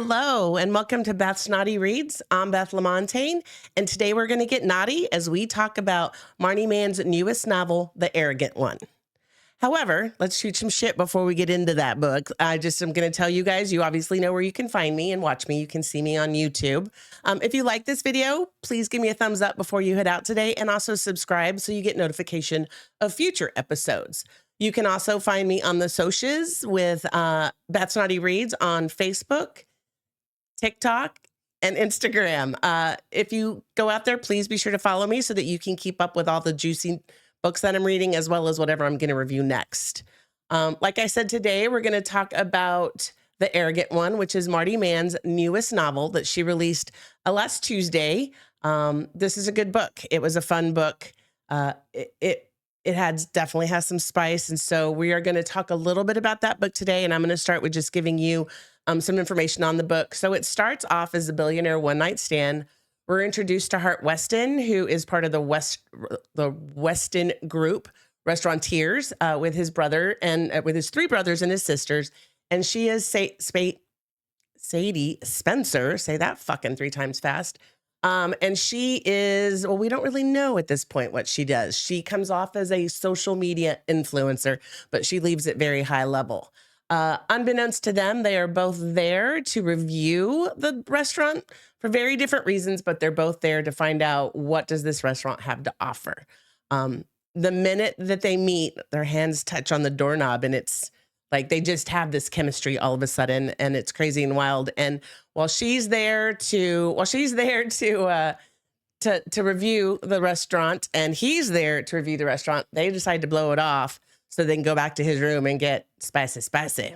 Hello, and welcome to Beth's Naughty Reads. I'm Beth Lamontagne, and today we're going to get naughty as we talk about Marni Mann's newest novel, The Arrogant One. However, let's shoot some shit before we get into that book. I'm going to tell you guys, you obviously know where you can find me and watch me. You can see me on YouTube. If you like this video, please give me a thumbs up before you head out today, and also subscribe so you get notification of future episodes. You can also find me on the socials with Beth's Naughty Reads on Facebook, TikTok, and Instagram. If you go out there, please be sure to follow me so that you can keep up with all the juicy books that I'm reading, as well as whatever I'm going to review next. Like I said, today we're going to talk about The Arrogant One, which is Marni Mann's newest novel that she released last Tuesday. This is a good book. It was a fun book. It definitely has some spice. And so we are going to talk a little bit about that book today. And I'm going to start with just giving you some information on the book. So it starts off as a billionaire one-night stand. We're introduced to Hart Weston, who is part of the Weston group, restaurateurs, with his brother and with his three brothers and his sisters. And she is Sadie Spencer. Say that fucking 3 times fast. And she is, well, we don't really know at this point what she does. She comes off as a social media influencer, but she leaves it very high level. Unbeknownst to them, they are both there to review the restaurant for very different reasons, but they're both there to find out what does this restaurant have to offer. The minute that they meet, their hands touch on the doorknob, and it's like they just have this chemistry all of a sudden, and it's crazy and wild. And while she's there to review the restaurant, and he's there to review the restaurant, they decide to blow it off so they can go back to his room and get spicy.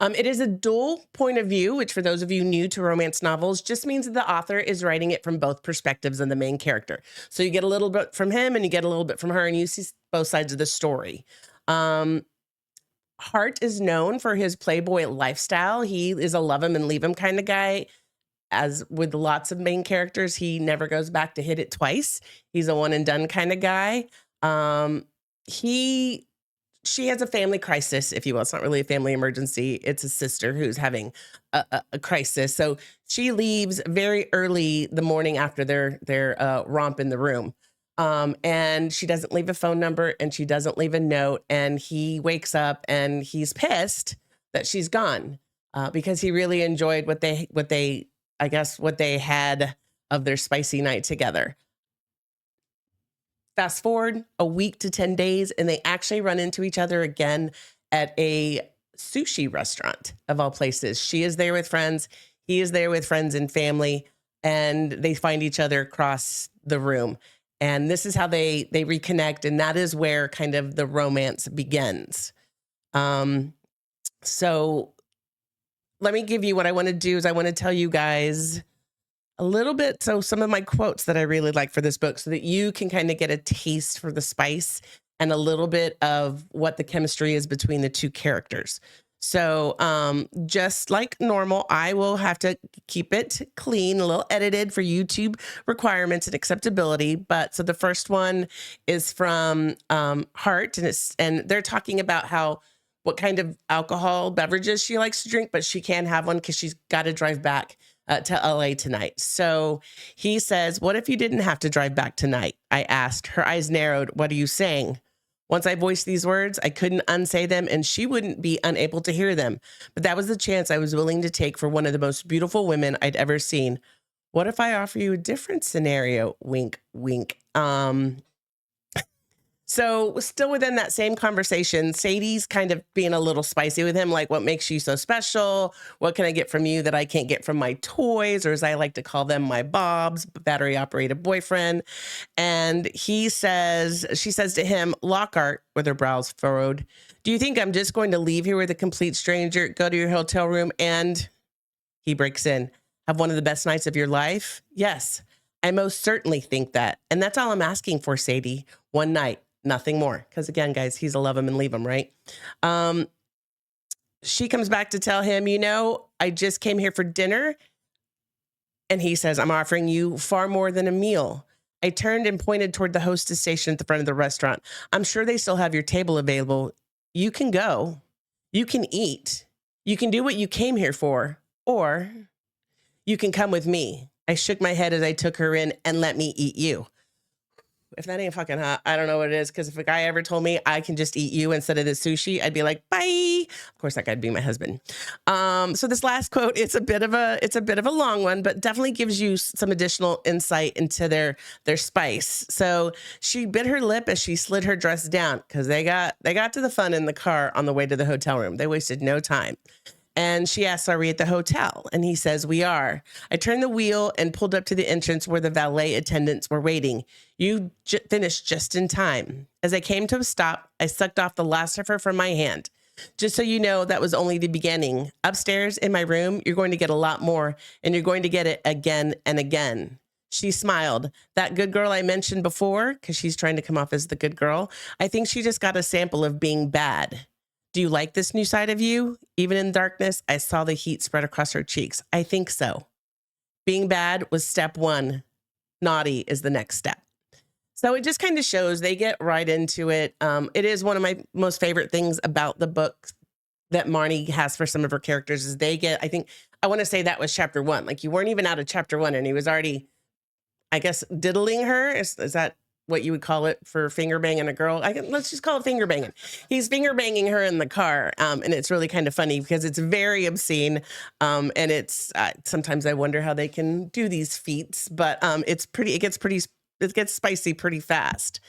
It is a dual point of view, which for those of you new to romance novels just means that the author is writing it from both perspectives of the main character. So you get a little bit from him and you get a little bit from her, and you see both sides of the story. Hart is known for his playboy lifestyle. He is a love him and leave him kind of guy. As with lots of main characters, he never goes back to hit it twice. He's a one and done kind of guy. She has a family crisis, if you will. It's not really a family emergency. It's a sister who's having a crisis. So she leaves very early the morning after their romp in the room. And she doesn't leave a phone number, and she doesn't leave a note. And he wakes up and he's pissed that she's gone because he really enjoyed what they had of their spicy night together. Fast forward a week to 10 days, and they actually run into each other again at a sushi restaurant of all places. She is there with friends. He is there with friends and family, and they find each other across the room. And this is how they reconnect, and that is where kind of the romance begins. So let me give you what I want to do is I want to tell you guys a little bit, so some of my quotes that I really like for this book so that you can kind of get a taste for the spice and a little bit of what the chemistry is between the two characters. So just like normal, I will have to keep it clean, a little edited for YouTube requirements and acceptability. But so the first one is from Hart, and they're talking about what kind of alcohol beverages she likes to drink, but she can't have one because she's got to drive back to LA tonight. So he says, "What if you didn't have to drive back tonight?" I asked. Her eyes narrowed. "What are you saying?" Once I voiced these words, I couldn't unsay them, and she wouldn't be unable to hear them. But that was the chance I was willing to take for one of the most beautiful women I'd ever seen. What if I offer you a different scenario? Wink, wink. So still within that same conversation, Sadie's kind of being a little spicy with him, like, what makes you so special? What can I get from you that I can't get from my toys? Or as I like to call them, my bobs, battery operated boyfriend. And she says to him, Lockhart, with her brows furrowed, "Do you think I'm just going to leave here with a complete stranger, go to your hotel room and," he breaks in, "have one of the best nights of your life?" "Yes, I most certainly think that. And that's all I'm asking for, Sadie. One night. Nothing more." Because again, guys, he's a love him and leave him, right? She comes back to tell him, "I just came here for dinner." And he says, "I'm offering you far more than a meal." I turned and pointed toward the hostess station at the front of the restaurant. "I'm sure they still have your table available. You can go. You can eat. You can do what you came here for. Or you can come with me. I shook my head as I took her in and let me eat you. If that ain't fucking hot, I don't know what it is. Because if a guy ever told me I can just eat you instead of the sushi, I'd be like, bye. Of course, that guy'd be my husband. So this last quote, it's a bit of a long one, but definitely gives you some additional insight into their spice. So she bit her lip as she slid her dress down because they got to the fun in the car on the way to the hotel room. They wasted no time. And she asks, are we at the hotel? And he says, we are. I turned the wheel and pulled up to the entrance where the valet attendants were waiting. You finished just in time. As I came to a stop, I sucked off the last of her from my hand. Just so you know, that was only the beginning. Upstairs in my room, you're going to get a lot more, and you're going to get it again and again. She smiled. That good girl I mentioned before, because she's trying to come off as the good girl, I think she just got a sample of being bad. Do you like this new side of you? Even in darkness, I saw the heat spread across her cheeks. I think so. Being bad was step one. Naughty is the next step. So it just kind of shows they get right into it. It is one of my most favorite things about the book that Marni has for some of her characters is they get, I want to say that was chapter 1. Like you weren't even out of chapter 1 and he was already, I guess, diddling her. Is that what you would call it for finger banging a girl? Let's just call it finger banging. He's finger banging her in the car. And it's really kind of funny because it's very obscene. And it's, sometimes I wonder how they can do these feats, but it gets spicy pretty fast.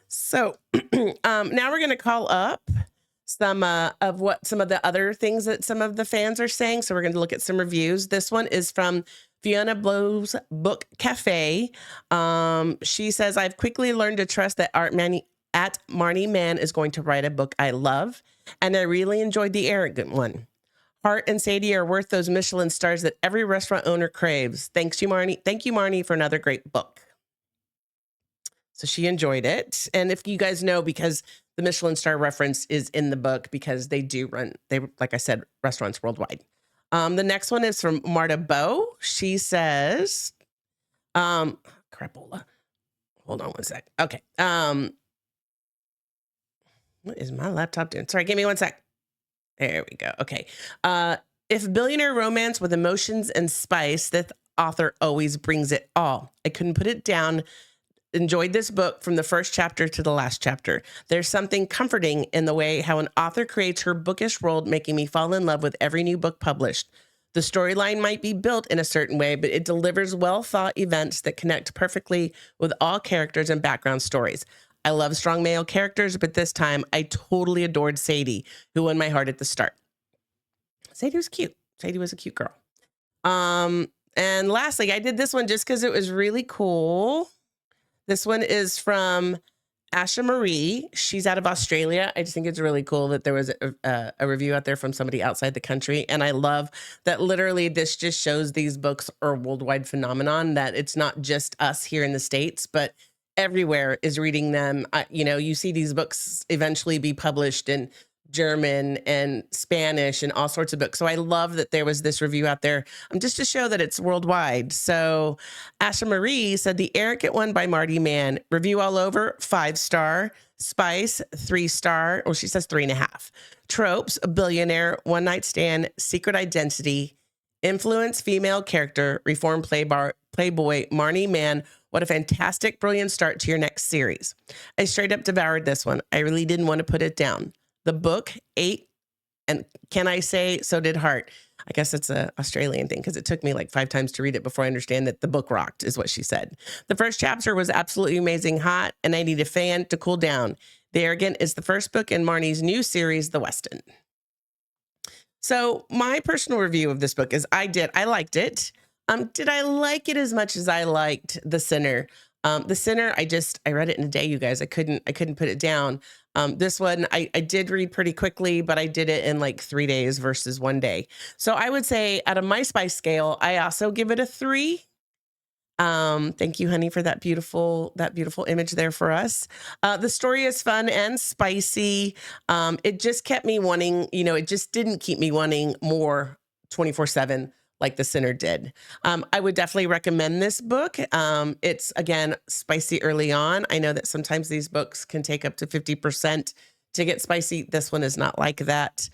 So now we're going to call up some of the other things that some of the fans are saying. So we're going to look at some reviews. This one is from Fiona Blow's Book Cafe. She says, I've quickly learned to trust that Marni Mann is going to write a book I love, and I really enjoyed the arrogant one. Hart and Sadie are worth those Michelin stars that every restaurant owner craves. Thank you, Marni, for another great book. So she enjoyed it. And if you guys know, because the Michelin star reference is in the book, because they like I said, restaurants worldwide. The next one is from Marta Bow. She says, crapola. Hold on one sec. Okay. What is my laptop doing? Sorry, give me one sec. There we go. Okay. If billionaire romance with emotions and spice, the author always brings it all. I couldn't put it down. Enjoyed this book from the first chapter to the last chapter. There's something comforting in the way how an author creates her bookish world, making me fall in love with every new book published. The storyline might be built in a certain way, but it delivers well-thought events that connect perfectly with all characters and background stories. I love strong male characters, but this time I totally adored Sadie, who won my heart at the start. Sadie was cute. Sadie was a cute girl. And lastly, I did this one just because it was really cool. This one is from Asha Marie. She's out of Australia. I just think it's really cool that there was a review out there from somebody outside the country. And I love that literally this just shows these books are a worldwide phenomenon, that it's not just us here in the States, but everywhere is reading them. You see these books eventually be published in German and Spanish and all sorts of books. So I love that there was this review out there just to show that it's worldwide. So Asha Marie said, The Arrogant One by Marni Mann. Review all over, 5-star. Spice, 3-star. Well, she says 3.5. Tropes, a billionaire, one night stand, secret identity, influence, female character, reformed playboy, Marni Mann. What a fantastic, brilliant start to your next series. I straight up devoured this one. I really didn't want to put it down. The book ate, and can I say, so did Hart. I guess it's an Australian thing because it took me like 5 times to read it before I understand that the book rocked, is what she said. The first chapter was absolutely amazing, hot, and I need a fan to cool down. The Arrogant is the first book in Marni's new series, The Weston. So my personal review of this book is I liked it. Did I like it as much as I liked The Sinner? The Sinner, I read it in a day, you guys. I couldn't put it down. This one, I did read pretty quickly, but I did it in like 3 days versus 1 day. So I would say out of my spice scale, I also give it a 3. Thank you, honey, for that beautiful image there for us. The story is fun and spicy. It just kept me wanting, it just didn't keep me wanting more 24/7 like The Sinner did. I would definitely recommend this book. It's, again, spicy early on. I know that sometimes these books can take up to 50% to get spicy. This one is not like that.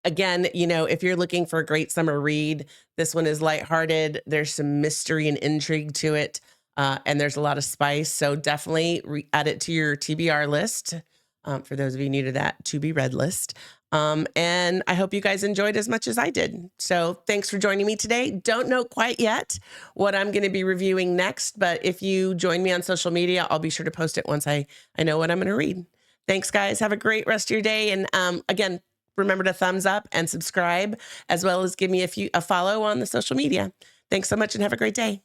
Again, you know, if you're looking for a great summer read, this one is lighthearted. There's some mystery and intrigue to it, and there's a lot of spice. So definitely add it to your TBR list. For those of you new to that, to be read list. And I hope you guys enjoyed as much as I did. So thanks for joining me today. Don't know quite yet what I'm going to be reviewing next, but if you join me on social media, I'll be sure to post it once I know what I'm going to read. Thanks, guys. Have a great rest of your day. And again, remember to thumbs up and subscribe, as well as give me a follow on the social media. Thanks so much and have a great day.